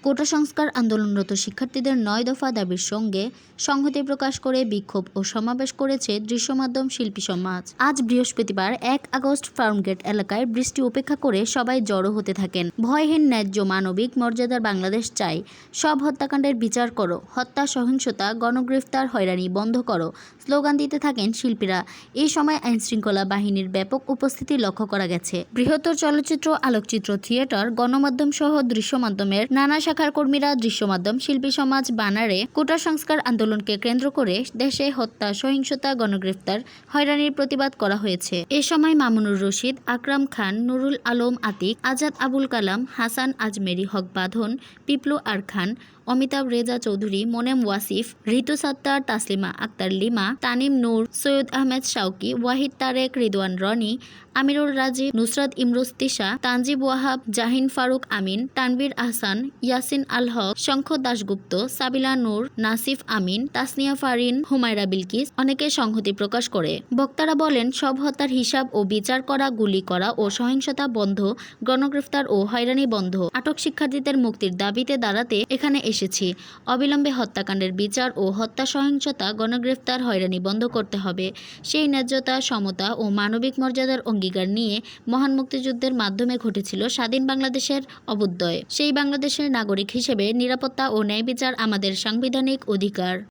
কোটা সংস্কার আন্দোলনরত শিক্ষার্থীদের ৯ দফা দাবির সঙ্গে সংহতি প্রকাশ করে বিক্ষোভ ও সমাবেশ করেছে দৃশ্যমাধ্যম শিল্পী সমাজ। আজ বৃহস্পতিবার ১ আগস্ট ফার্মগেট এলাকায় বৃষ্টি উপেক্ষা করে সবাই জড়ো হতে থাকেন। ভয়হীন, ন্যায্য, মানবিক মর্যাদার বাংলাদেশ চাই। সব হত্যাকাণ্ডের বিচার করো, হত্যা, সহিংসতা, গণগ্রেফতার, হয়রানি বন্ধ করো স্লোগান দিতে থাকেন শিল্পীরা। এই সময় আইনশৃঙ্খলা বাহিনীর ব্যাপক উপস্থিতি লক্ষ্য করা গেছে। বৃহত্তর চলচ্চিত্র, আলোকচিত্র, থিয়েটার, গণমাধ্যম সহ দৃশ্যমাধ্যমের নানা শাখার কর্মীরা দৃশ্যমাধ্যম শিল্পী সমাজ ব্যানারে কোটা সংস্কার আন্দোলনকে কেন্দ্র করে দেশে হত্যা, সহিংসতা, গণগ্রেফতার, হয়রানির প্রতিবাদ করা হয়েছে। এ সময় মামুনুর রশিদ, আকরাম খান, নুরুল আলম আতিক, আজাদ আবুল কালাম, হাসান আজমেরি হক বাঁধন, পিপলু আর খান, অমিতাভ রেজা চৌধুরী, মোনেম ওয়াসিফ, ঋতু সাত্তার, তাসলিমা আক্তার লিমা, তানিম নূর, সৈয়দ আহমেদ শাওকি, ওয়াহিদ তারেক, রিদওয়ান রনি, আমিরুল রাজি, নুসরাত ইমরোজ তিশা, তানজিব ওয়াহাব, জাহিন ফারুক আমিন, তানভীর আহসান, ইয়াসিন আল হক, শঙ্খ দাশগুপ্ত, সাবিলা নূর, নাসিফ আমিন, তাসনিয়া ফারিন, হুমায়রা বিলকিস অনেকে সংহতি প্রকাশ করে। বক্তারা বলেন, সব হত্যার হিসাব ও বিচার করা, গুলি করা ও সহিংসতা বন্ধ, গণগ্রেফতার ও হয়রানি বন্ধ। আটক শিক্ষার্থীদের মুক্তির দাবিতে দাঁড়াতে এখানে এসেছি। অবিলম্বে হত্যাকাণ্ডের বিচার ও হত্যা, সহিংসতা, গণগ্রেফতার, হয়রানি বন্ধ করতে হবে। সেই ন্যায্যতা, সমতা ও মানবিক মর্যাদার অঙ্গীকার নিয়ে মহান মুক্তিযুদ্ধের মাধ্যমে ঘটেছিল স্বাধীন বাংলাদেশের অভ্যুদয়। সেই বাংলাদেশের নাগরিক হিসেবে নিরাপত্তা ও ন্যায় বিচার আমাদের সাংবিধানিক অধিকার।